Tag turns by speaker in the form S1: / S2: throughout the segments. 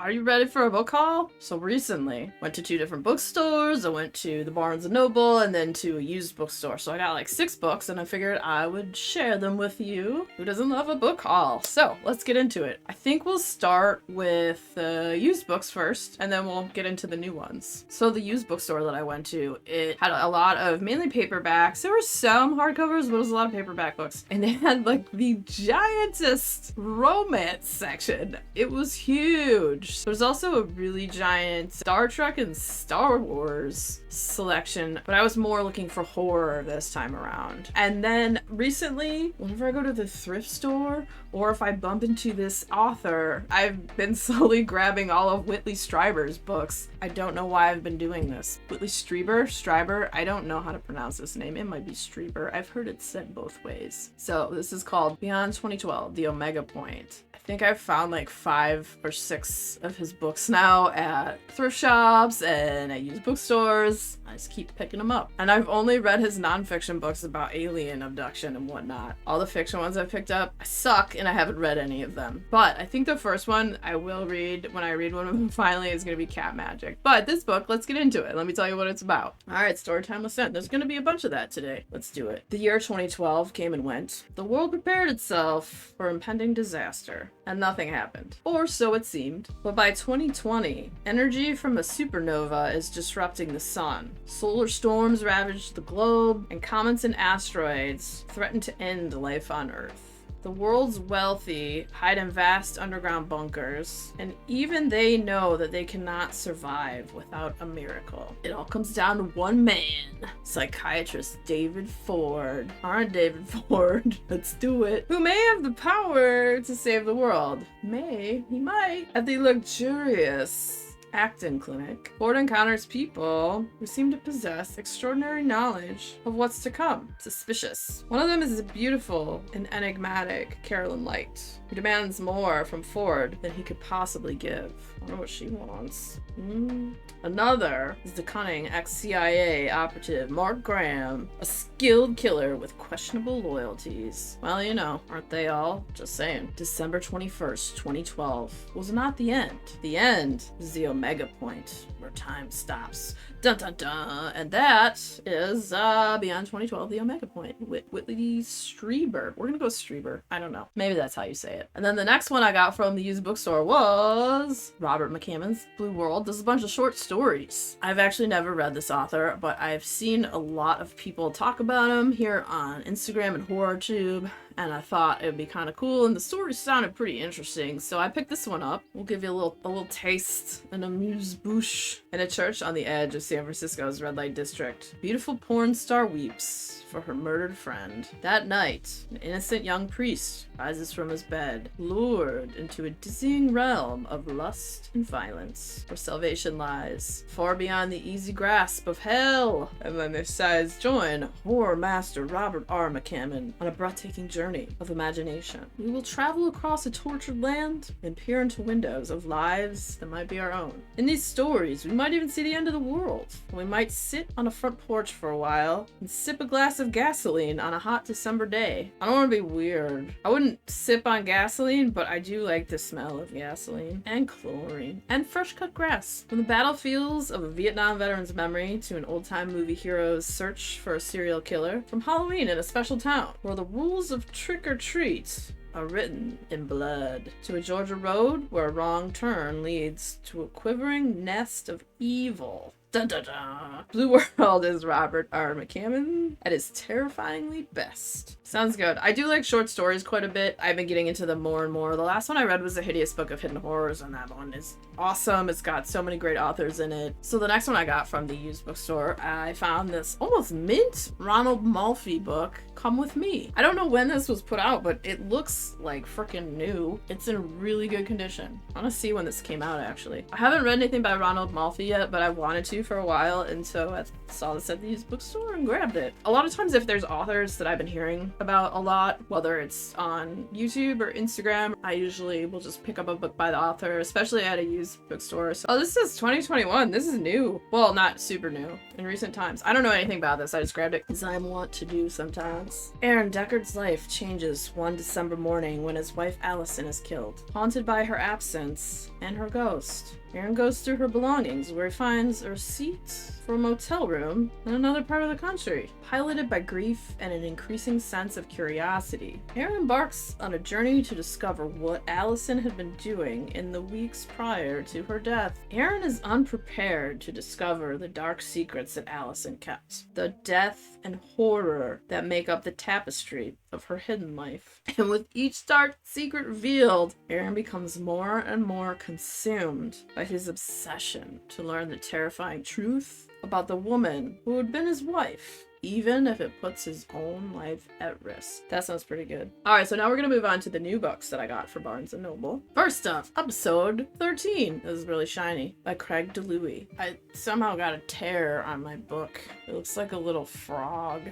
S1: Are you ready for a book haul? So recently, went to 2 different bookstores. I went to the Barnes & Noble and then to a used bookstore. So I got like 6 books and I figured I would share them with you. Who doesn't love a book haul? So let's get into it. I think we'll start with the used books first and then we'll get into the new ones. So the used bookstore that I went to, it had a lot of mainly paperbacks. There were some hardcovers, but it was a lot of paperback books. And they had like the giantest romance section. It was huge. There's also a really giant Star Trek and Star Wars selection, but I was more looking for horror this time around. And then recently, whenever I go to the thrift store, or if I bump into this author, I've been slowly grabbing all of Whitley Strieber's books. I don't know why I've been doing this. Whitley Strieber, I don't know how to pronounce this name. It might be Strieber. I've heard it said both ways. So this is called Beyond 2012, The Omega Point. I think I've found like 5 or 6 of his books now at thrift shops and at used bookstores. I just keep picking them up. And I've only read his nonfiction books about alien abduction and whatnot. All the fiction ones I've picked up, I suck and I haven't read any of them. But I think the first one I will read when I read one of them finally is going to be Cat Magic. But this book, let's get into it. Let me tell you what it's about. Alright, story time was sent. There's going to be a bunch of that today. Let's do it. The year 2012 came and went. The world prepared itself for impending disaster. And nothing happened. Or so it seemed. But by 2020, energy from a supernova is disrupting the sun. Solar storms ravage the globe, and comets and asteroids threaten to end life on Earth. The world's wealthy hide in vast underground bunkers, and even they know that they cannot survive without a miracle. It all comes down to one man, psychiatrist David Ford. Alright, David Ford, let's do it. Who may have the power to save the world. He might. At the luxurious Acton Clinic, Ford encounters people who seem to possess extraordinary knowledge of what's to come. Suspicious. One of them is a beautiful and enigmatic Carolyn Light, who demands more from Ford than he could possibly give. I don't know what she wants. Another is the cunning ex-CIA operative Mark Graham, a skilled killer with questionable loyalties. Well, you know, aren't they all? Just saying. December 21st, 2012 was not the end. The end is the Omega Point, where time stops. Dun dun dun! And that is Beyond 2012, The Omega Point, with Whitley Strieber. We're gonna go Strieber. I don't know. Maybe that's how you say it. And then the next one I got from the used bookstore was Robert McCammon's Blue World. This is a bunch of short stories. I've actually never read this author, but I've seen a lot of people talk about him here on Instagram and HorrorTube, and I thought it would be kind of cool, and the story sounded pretty interesting, so I picked this one up. We'll give you a little taste, an amuse-bouche. In a church on the edge of San Francisco's red light district, beautiful porn star weeps for her murdered friend. That night, an innocent young priest rises from his bed, lured into a dizzying realm of lust and violence, where salvation lies, far beyond the easy grasp of hell. And then their sides join horror master Robert R. McCammon on a breathtaking journey of imagination. We will travel across a tortured land and peer into windows of lives that might be our own. In these stories, we might even see the end of the world. We might sit on a front porch for a while and sip a glass of gasoline on a hot December day. I don't want to be weird. I wouldn't sip on gasoline, but I do like the smell of gasoline and chlorine and fresh cut grass. From the battlefields of a Vietnam veteran's memory to an old-time movie hero's search for a serial killer, from Halloween in a special town where the rules of trick or treat are written in blood, to a Georgia road where a wrong turn leads to a quivering nest of evil. Dun dun dun! Blue World is Robert R. McCammon at his terrifyingly best. Sounds good. I do like short stories quite a bit. I've been getting into them more and more. The last one I read was The Hideous Book of Hidden Horrors, and that one is awesome. It's got so many great authors in it. So the next one I got from the used bookstore, I found this almost mint Ronald MALFI book, Come With Me. I don't know when this was put out, but it looks like freaking new. It's in really good condition. I want to see when this came out, actually. I haven't read anything by Ronald MALFI yet, but I wanted to to for a while, and so I saw this at the used bookstore and grabbed it. A lot of times if there's authors that I've been hearing about a lot, whether it's on YouTube or Instagram, I usually will just pick up a book by the author, especially at a used bookstore. So, oh, this is 2021. This is new. Well, not super new. In recent times. I don't know anything about this. I just grabbed it because I want to do sometimes. Aaron Deckard's life changes one December morning when his wife Allison is killed. Haunted by her absence and her ghost, Aaron goes through her belongings where he finds a receipt for a motel room in another part of the country. Piloted by grief and an increasing sense of curiosity, Aaron embarks on a journey to discover what Allison had been doing in the weeks prior to her death. Aaron is unprepared to discover the dark secrets that Allison kept, the death and horror that make up the tapestry of her hidden life. And with each dark secret revealed, Aaron becomes more and more consumed by his obsession to learn the terrifying truth about the woman who had been his wife, even if it puts his own life at risk. That sounds pretty good. Alright, so now we're gonna move on to the new books that I got for Barnes & Noble. First up, episode 13. This is really shiny, by Craig DeLuey. I somehow got a tear on my book. It looks like a little frog.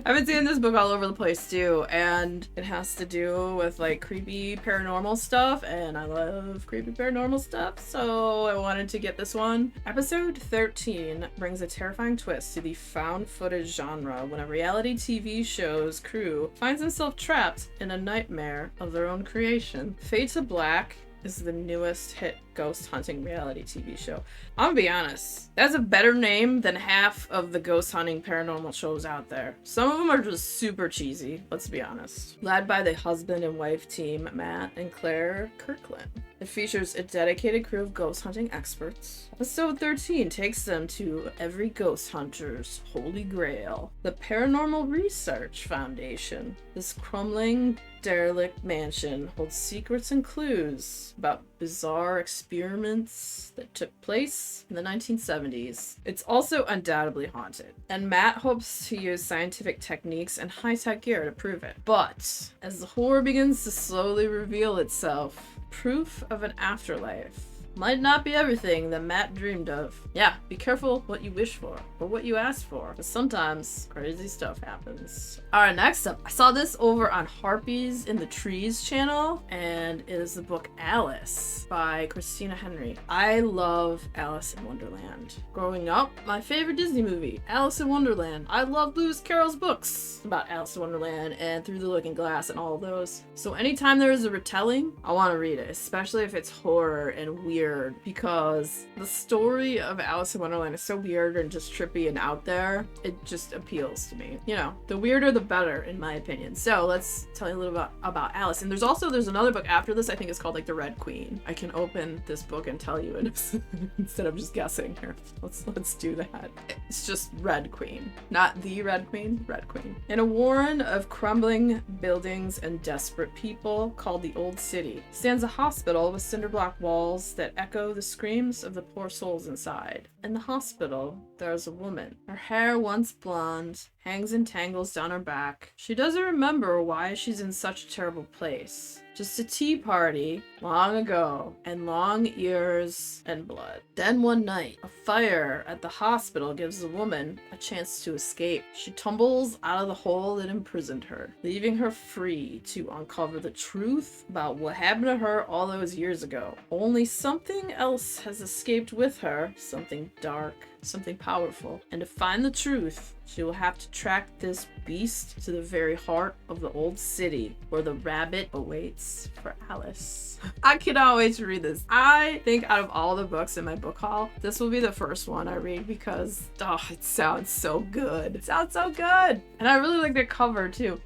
S1: I've been seeing this book all over the place too, and it has to do with like creepy paranormal stuff, and I love creepy paranormal stuff, so I wanted to get this one. Episode 13 brings a terrifying twist to the found footage genre when a reality TV show's crew finds himself trapped in a nightmare of their own creation. Fade to Black is the newest hit ghost hunting reality TV show. I'm gonna be honest, that's a better name than half of the ghost hunting paranormal shows out there. Some of them are just super cheesy, let's be honest. Led by the husband and wife team, Matt and Claire Kirkland. It features a dedicated crew of ghost hunting experts. Episode 13 takes them to every ghost hunter's holy grail, the Paranormal Research Foundation. This crumbling, derelict mansion holds secrets and clues about bizarre experiments that took place in the 1970s. It's also undoubtedly haunted, and Matt hopes to use scientific techniques and high-tech gear to prove it. But as the horror begins to slowly reveal itself, proof of an afterlife might not be everything that Matt dreamed of. Yeah, be careful what you wish for or what you ask for, because sometimes crazy stuff happens. Alright, next up, I saw this over on Harpies in the Trees channel, and it is the book Alice by Christina Henry. I love Alice in Wonderland. Growing up, my favorite Disney movie, Alice in Wonderland. I love Lewis Carroll's books about Alice in Wonderland and Through the Looking Glass and all of those. So anytime there is a retelling, I want to read it, especially if it's horror and weird, because the story of Alice in Wonderland is so weird and just trippy and out there. It just appeals to me. You know, the weirder the better, in my opinion. So let's tell you a little bit about Alice. And there's another book after this. I think it's called like The Red Queen. I can open this book and tell you it instead of just guessing here. Let's do that. It's just Red Queen, not the Red Queen. Red Queen. In a warren of crumbling buildings and desperate people called the Old City stands a hospital with cinder block walls that echo the screams of the poor souls inside. In the hospital, there is a woman. Her hair, once blonde, hangs in tangles down her back. She doesn't remember why she's in such a terrible place. Just a tea party long ago, and long ears and blood. Then one night, a fire at the hospital gives the woman a chance to escape. She tumbles out of the hole that imprisoned her, leaving her free to uncover the truth about what happened to her all those years ago. Only something else has escaped with her, something dark, something powerful. And to find the truth, she will have to track this beast to the very heart of the old city, where the rabbit awaits for Alice. I cannot wait to read this. I think out of all the books in my book haul, this will be the first one I read because, oh, it sounds so good. It sounds so good. And I really like the cover too.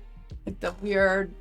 S1: Like the weird,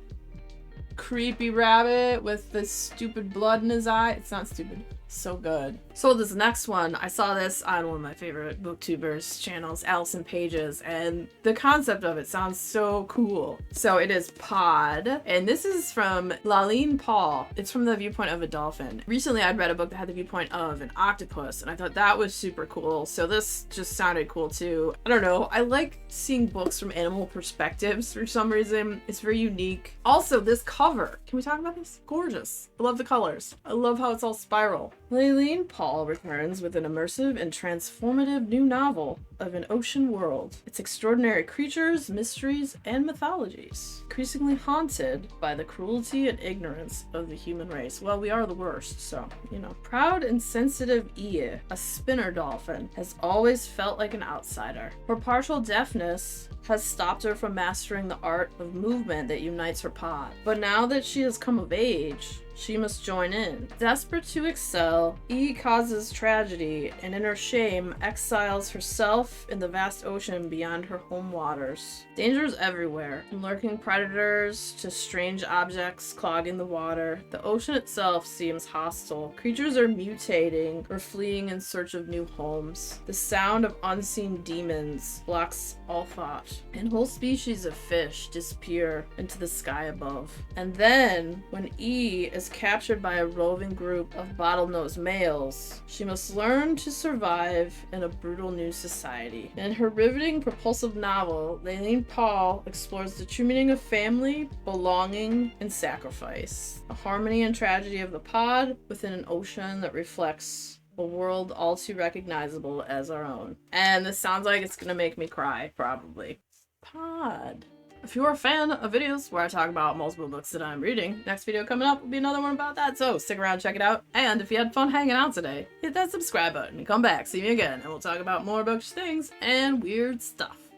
S1: creepy rabbit with this stupid blood in his eye. It's not stupid. So good. So this next one, I saw this on one of my favorite booktubers channels, Allison Pages, and the concept of it sounds so cool. So it is Pod, and this is from Laline Paul. It's from the viewpoint of a dolphin. Recently I'd read a book that had the viewpoint of an octopus, and I thought that was super cool. So this just sounded cool too. I don't know, I like seeing books from animal perspectives for some reason. It's very unique. Also, this cover, can we talk about this? Gorgeous. I love the colors. I love how it's all spiral. Lailene Paul returns with an immersive and transformative new novel of an ocean world, its extraordinary creatures, mysteries, and mythologies, increasingly haunted by the cruelty and ignorance of the human race. Well, we are the worst, so, you know. Proud and sensitive Ie, a spinner dolphin, has always felt like an outsider. Her partial deafness has stopped her from mastering the art of movement that unites her pod. But now that she has come of age, she must join in. Desperate to excel, E causes tragedy and in her shame exiles herself in the vast ocean beyond her home waters. Dangers everywhere, from lurking predators to strange objects clogging the water. The ocean itself seems hostile. Creatures are mutating or fleeing in search of new homes. The sound of unseen demons blocks all thought, and whole species of fish disappear into the sky above. And then, when E is captured by a roving group of bottlenose males, she must learn to survive in a brutal new society. In her riveting, propulsive novel, Lailene Paul explores the true meaning of family, belonging, and sacrifice. The harmony and tragedy of the pod within an ocean that reflects a world all too recognizable as our own. And this sounds like it's gonna make me cry, probably. Pod. If you're a fan of videos where I talk about multiple books that I'm reading, next video coming up will be another one about that, so stick around, check it out. And if you had fun hanging out today, hit that subscribe button and come back, see me again, and we'll talk about more bookish things and weird stuff.